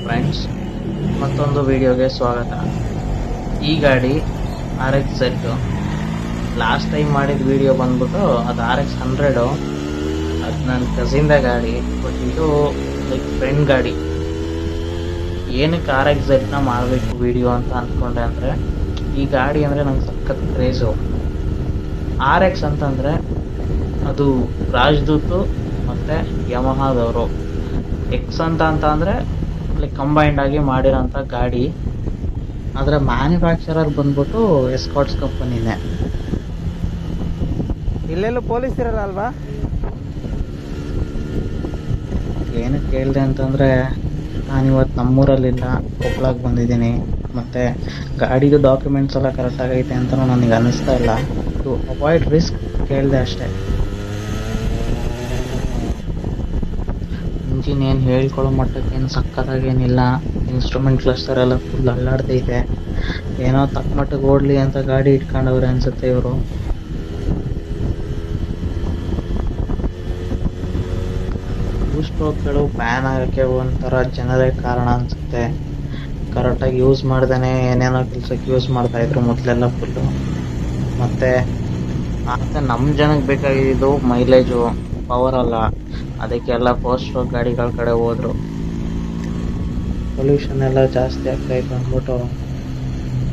Friends, ಮತ್ತೊಂದು ವಿಡಿಯೋಗೆ ಸ್ವಾಗತ. ಈ ಗಾಡಿ RX-Z. ಲಾಸ್ಟ್ ಟೈಮ್ ಮಾಡಿದ ವಿಡಿಯೋ ಬಂದ್ಬಿಟ್ಟು ಅದು RX-100. ಅದು ನನ್ನ ಕಸಿನ್ದ ಗಾಡಿ, ಬಟ್ ಇದು ಲೈಕ್ ಫ್ರೆಂಡ್ ಗಾಡಿ. ಏನಕ್ಕೆ RX-Z ಮಾಡಬೇಕು ವಿಡಿಯೋ ಅಂತ ಅಂದ್ಕೊಂಡೆ ಅಂದರೆ, ಈ ಗಾಡಿ ಅಂದರೆ ನಂಗೆ ಸಖತ್ ಕ್ರೇಜು. RX ಅಂತಂದರೆ ಅದು ರಾಜದೂತು ಮತ್ತು ಯಮಹಾದವರು. ಎಕ್ಸ್ ಅಂತ ಅಂದರೆ ಲೈಕ್ ಕಂಬೈಂಡ್ ಆಗಿ ಮಾಡಿರೋಂಥ ಗಾಡಿ. ಅದರ ಮ್ಯಾನುಫ್ಯಾಕ್ಚರರ್ ಬಂದ್ಬಿಟ್ಟು ಎಸ್ಕಾಟ್ಸ್ ಕಂಪನಿನೇ. ಇಲ್ಲೆಲ್ಲೂ ಪೊಲೀಸ್ ಇರಲ್ಲ ಅಲ್ವಾ? ಏನಕ್ಕೆ ಕೇಳಿದೆ ಅಂತಂದರೆ, ನಾನಿವತ್ತು ನಮ್ಮೂರಲ್ಲಿಲ್ಲ, ಕೊಪ್ಪಳಕ್ಕೆ ಬಂದಿದ್ದೀನಿ. ಮತ್ತು ಗಾಡಿದು ಡಾಕ್ಯುಮೆಂಟ್ಸ್ ಎಲ್ಲ ಕರೆಕ್ಟಾಗೈತೆ ಅಂತಲೂ ನನಗೆ ಅನ್ನಿಸ್ತಾ ಇಲ್ಲ. ಟು ಅವಾಯ್ಡ್ ರಿಸ್ಕ್ ಕೇಳಿದೆ ಅಷ್ಟೇ. ಇಂಜಿನ್ ಏನು ಹೇಳ್ಕೊಳ್ಳೋ ಮಟ್ಟಕ್ಕೇನು ಸಕ್ಕತ್ತಾಗೇನಿಲ್ಲ. ಇನ್ಸ್ಟ್ರೂಮೆಂಟ್ ಕ್ಲಸ್ಟರ್ ಎಲ್ಲ ಫುಲ್ ಅಲ್ಲಾಡ್ತೈತೆ. ಏನೋ ತಕ್ಕ ಮಟ್ಟಿಗೆ ಓಡಲಿ ಅಂತ ಗಾಡಿ ಇಟ್ಕೊಂಡವ್ರೆ ಅನ್ಸುತ್ತೆ ಇವರು. ಸ್ಟ್ರೋಕ್ಗಳು ಬ್ಯಾನ್ ಆಗೋಕ್ಕೆ ಒಂಥರ ಜನರೇ ಕಾರಣ ಅನಿಸುತ್ತೆ. ಕರೆಕ್ಟಾಗಿ ಯೂಸ್ ಮಾಡ್ದೇ ಏನೇನೋ ಕೆಲಸಕ್ಕೆ ಯೂಸ್ ಮಾಡ್ತಾಯಿದ್ರು ಮೊದಲೆಲ್ಲ ಫುಲ್ಲು. ಮತ್ತು ನಮ್ಮ ಜನಕ್ಕೆ ಬೇಕಾಗಿದ್ದು ಮೈಲೇಜು, ಪವರ್ ಅಲ್ಲ. ಅದಕ್ಕೆಲ್ಲ 4 ಸ್ಟ್ರೋಕ್ ಗಾಡಿಗಳ ಕಡೆ ಹೋದರು. ಪೊಲ್ಯೂಷನ್ ಎಲ್ಲ ಜಾಸ್ತಿ ಆಗ್ತಾಯಿತ್ತು ಅಂದ್ಬಿಟ್ಟು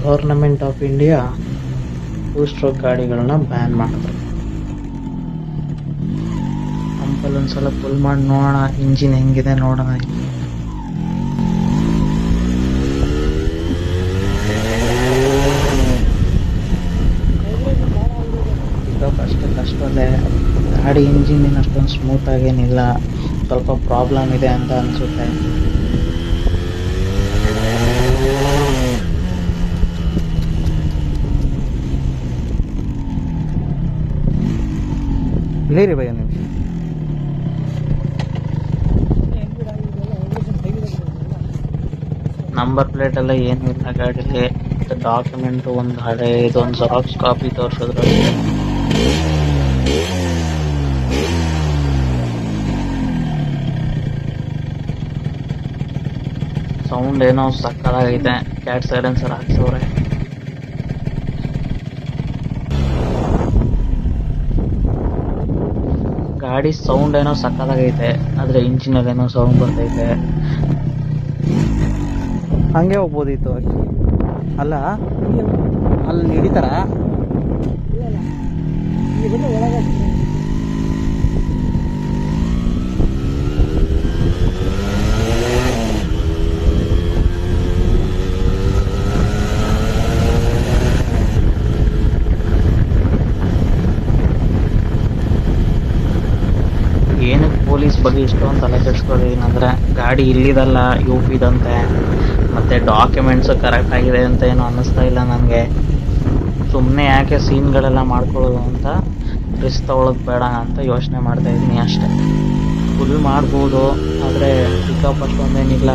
ಗೌರ್ನಮೆಂಟ್ ಆಫ್ ಇಂಡಿಯಾ 2 ಸ್ಟ್ರೋಕ್ ಗಾಡಿಗಳನ್ನ ಬ್ಯಾನ್ ಮಾಡಿದ್ರು. ಪಂಪಲ್ಲಿ ಒಂದ್ಸಲ ಫುಲ್ ಮಾಡಿ ನೋಡೋಣ ಇಂಜಿನ್ ಹೆಂಗಿದೆ ನೋಡೋಣ. ಅಷ್ಟೊಂದೇ ಗಾಡಿ ಇಂಜಿನ್ ಅಷ್ಟೊಂದು ಸ್ಮೂತ್ ಆಗೇನಿಲ್ಲ. ಸ್ವಲ್ಪ ಪ್ರಾಬ್ಲಮ್ ಇದೆ ಅಂತ ಅನಿಸುತ್ತೆ. ಇಲ್ಲೀರಿ ಭಯ ನಿಮಿಷ. ನಂಬರ್ ಪ್ಲೇಟ್ ಎಲ್ಲ ಏನೂ ಇಲ್ಲ ಗಾಡೀಲಿ. ಡಾಕ್ಯುಮೆಂಟು ಒಂದು ಹಳೆ ಇದೊಂದು ಜೆರಾಕ್ಸ್ ಕಾಪಿ ತೋರಿಸಿದ್ರು. ಸೌಂಡ್ ಏನೋ ಸಕ್ಕತ್ತಾಗೈತೆ. Cat silencer ಹಾಕ್ಸವ್ರೆ. ಗಾಡಿ ಸೌಂಡ್ ಏನೋ ಸಕ್ಕತ್ತಾಗೈತೆ, ಆದರೆ ಇಂಜಿನಲ್ಲಿ ಏನೋ ಸೌಂಡ್ ಬರ್ತೈತೆ. ಹಂಗೆ ಹೋಗ್ಬೋದಿತ್ತು ಅಲ್ಲ, ಅಲ್ಲಿ ಹಿಡಿತಾರ. ಏನಕ್ಕೆ ಪೊಲೀಸ್ ಬಗ್ಗೆ ಇಷ್ಟೊಂದು ತಲೆ ಕೆಡಿಸ್ಕೊಳ್ಳೋದೇನಂದರೆ, ಗಾಡಿ ಇಲ್ಲಿದಲ್ಲ UP-ದಂತೆ. ಮತ್ತು ಡಾಕ್ಯುಮೆಂಟ್ಸು ಕರೆಕ್ಟ್ ಆಗಿದೆ ಅಂತ ಏನೂ ಅನ್ನಿಸ್ತಾ ಇಲ್ಲ ನನಗೆ. ಸುಮ್ಮನೆ ಯಾಕೆ ಸೀನ್ಗಳೆಲ್ಲ ಮಾಡ್ಕೊಳ್ಳೋದು ಅಂತ ರಿಸ್ಕ್ ತೊಗೊಳೋದು ಬೇಡ ಅಂತ ಯೋಚನೆ ಮಾಡ್ತಾಯಿದ್ದೀನಿ ಅಷ್ಟೇ. ಫುಲ್ ಮಾಡ್ಬೋದು, ಆದರೆ ಪಿಕಪ್ ಅಷ್ಟೊಂದೇನಿಲ್ಲ.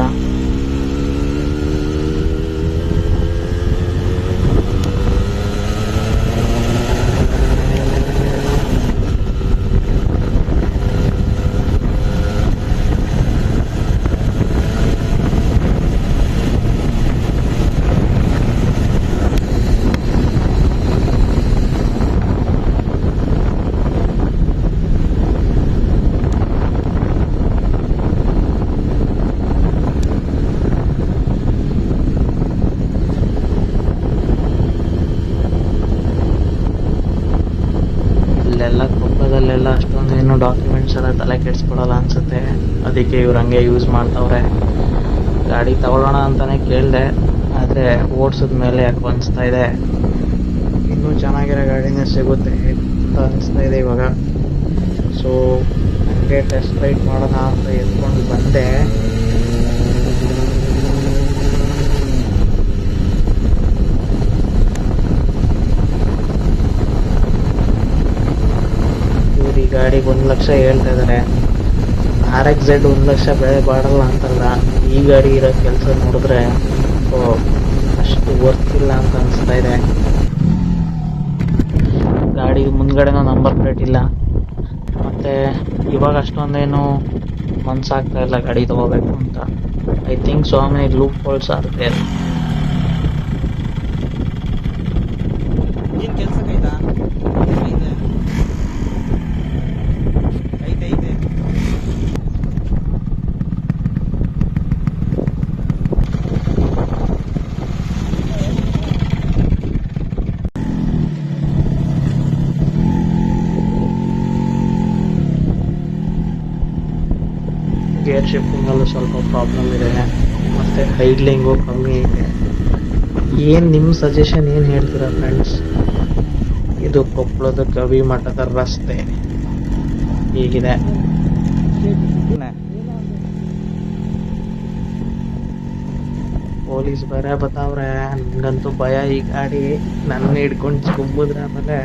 ಇಲ್ಲೆಲ್ಲ ಕೊಪ್ಪಳದಲ್ಲೆಲ್ಲ ಅಷ್ಟೊಂದೇನು ಡಾಕ್ಯುಮೆಂಟ್ಸ್ ಎಲ್ಲ ತಲೆ ಕೆಡಿಸ್ಕೊಳಲ್ಲ ಅನಿಸುತ್ತೆ. ಅದಕ್ಕೆ ಇವ್ರು ಹಂಗೆ ಯೂಸ್ ಮಾಡ್ತಾವ್ರೆ. ಗಾಡಿ ತಗೊಳ್ಳೋಣ ಅಂತಲೇ ಕೇಳಿದೆ, ಆದರೆ ಓಡಿಸಿದ ಮೇಲೆ ಯಾಕೆ ಅನಿಸ್ತಾ ಇದೆ ಇನ್ನೂ ಚೆನ್ನಾಗಿರೋ ಗಾಡಿನೇ ಸಿಗುತ್ತೆ ಅಂತ ಅನಿಸ್ತಾ ಇದೆ ಇವಾಗ. ಸೊ ಹಂಗೆ ಟೆಸ್ಟ್ ರೈಡ್ ಮಾಡೋಣ ಅಂತ ಎತ್ಕೊಂಡು ಬಂದೆ. ಈ ಗಾಡಿಗೆ 1 ಲಕ್ಷ ಹೇಳ್ತಾ ಇದ್ದಾರೆ. RX-Z 1 ಲಕ್ಷ ಬೆಲೆ ಬಾಡಲ್ಲ ಅಂತಲ್ಲ. ಈ ಗಾಡಿ ಇರೋ ಕೆಲಸ ನೋಡಿದ್ರೆ ಅಷ್ಟು ವರ್ತ್ ಇಲ್ಲ ಅಂತ ಅನಿಸ್ತಾ ಇದೆ. ಗಾಡಿ ಮುಂದ್ಗಡೆನೂ ನಂಬರ್ ಪ್ಲೇಟ್ ಇಲ್ಲ. ಮತ್ತು ಇವಾಗ ಅಷ್ಟೊಂದೇನು ಮನ್ಸಾಗ್ತಾ ಇಲ್ಲ ಗಾಡಿ ತಗೋಬೇಕು ಅಂತ. I think so many loopholes are there. ಏನ್ ಕೆಲ್ಸಕ್ಕೈತಾ? ಐತೆ ಐತೆ ಐತೆ. ಗೇರ್ ಶಿಫ್ಟಿಂಗ್ ಅಲ್ಲೂ ಸ್ವಲ್ಪ ಪ್ರಾಬ್ಲಮ್ ಇದೆ, ಮತ್ತೆ ಹೈಡ್ಲಿಂಗು ಕಮ್ಮಿ ಇದೆ. ಏನ್ ನಿಮ್ಮ ಸಜೆಷನ್ ಏನ್ ಹೇಳ್ತೀರಾ ಫ್ರೆಂಡ್ಸ್? ಇದು ಕೊಪ್ಪಳದ ಗವಿ ಮಠದ ರಸ್ತೆ ಹೀಗಿದೆ. ಪೊಲೀಸ್ ಬೇರೆ ಬತಾವ್ರೆ. ನನ್ಗಂತೂ ಭಯ ಈ ಗಾಡಿ ನನ್ನ ಹಿಡ್ಕೊಂಡು ಕುಂಬಿದ್ರೆ ಆಮೇಲೆ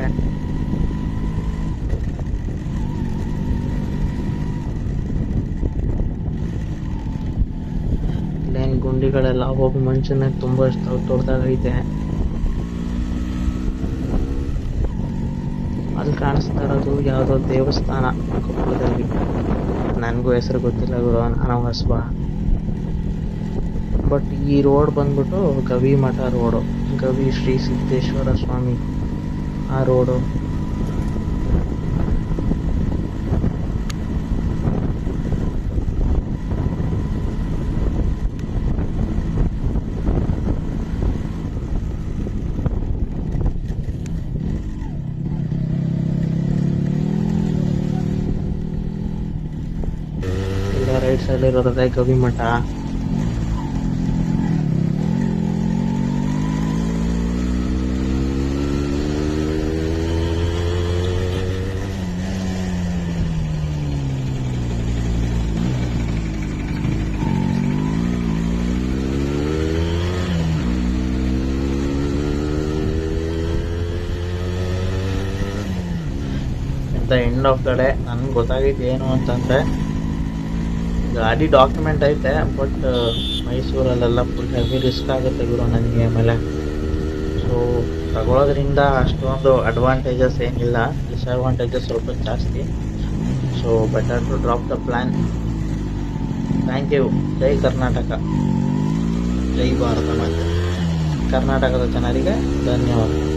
ಇಲ್ಲೇನ್ ಗುಂಡಿಗಳೆಲ್ಲ ಹೋಗಿ ಮನುಷ್ಯನ ತುಂಬಾ ದೊಡ್ಡದಾಗೈತೆ. ಅಲ್ಲಿ ಕಾಣಿಸ್ತಾ ಇರೋದು ಯಾವುದೋ ದೇವಸ್ಥಾನ ಕೊಪ್ಪಳದಲ್ಲಿ. ನನಗೂ ಹೆಸರು ಗೊತ್ತಿಲ್ಲ ಗುರು, ನಾನು ಹೊಸಬ. ಬಟ್ ಈ ರೋಡ್ ಬಂದ್ಬಿಟ್ಟು ಗವಿ ಮಠ ರೋಡು, ಗವಿ ಶ್ರೀ ಸಿದ್ದೇಶ್ವರ ಸ್ವಾಮಿ ಆ ರೋಡು. ಇಲ್ಲ ರೈಟ್ ಸೈಡ್ ಇರೋದೇ ಗವಿ ಮಠ. ಎಂಡ್ ಆಫ್ ದ ಡೇ ನನ್ಗೆ ಗೊತ್ತಾಗೈತೆ ಏನು ಅಂತಂದ್ರೆ, ಗಾಡಿ ಡಾಕ್ಯುಮೆಂಟ್ ಐತೆ, ಬಟ್ ಮೈಸೂರಲ್ಲೆಲ್ಲ ಫುಲ್ ಹೆವಿ ರಿಸ್ಕ್ ಆಗುತ್ತೆ ಗುರು ನನಗೆ. ಆಮೇಲೆ ಸೊ ತಗೊಳ್ಳೋದ್ರಿಂದ ಅಷ್ಟೊಂದು ಅಡ್ವಾಂಟೇಜಸ್ ಏನಿಲ್ಲ, ಡಿಸ್ಅಡ್ವಾಂಟೇಜಸ್ ಸ್ವಲ್ಪ ಜಾಸ್ತಿ. So better to drop the plan. Thank you. ಜೈ ಕರ್ನಾಟಕ, ಜೈ ಭಾರತ ಮಾತೆ. ಕರ್ನಾಟಕದ ಜನರಿಗೆ ಧನ್ಯವಾದ.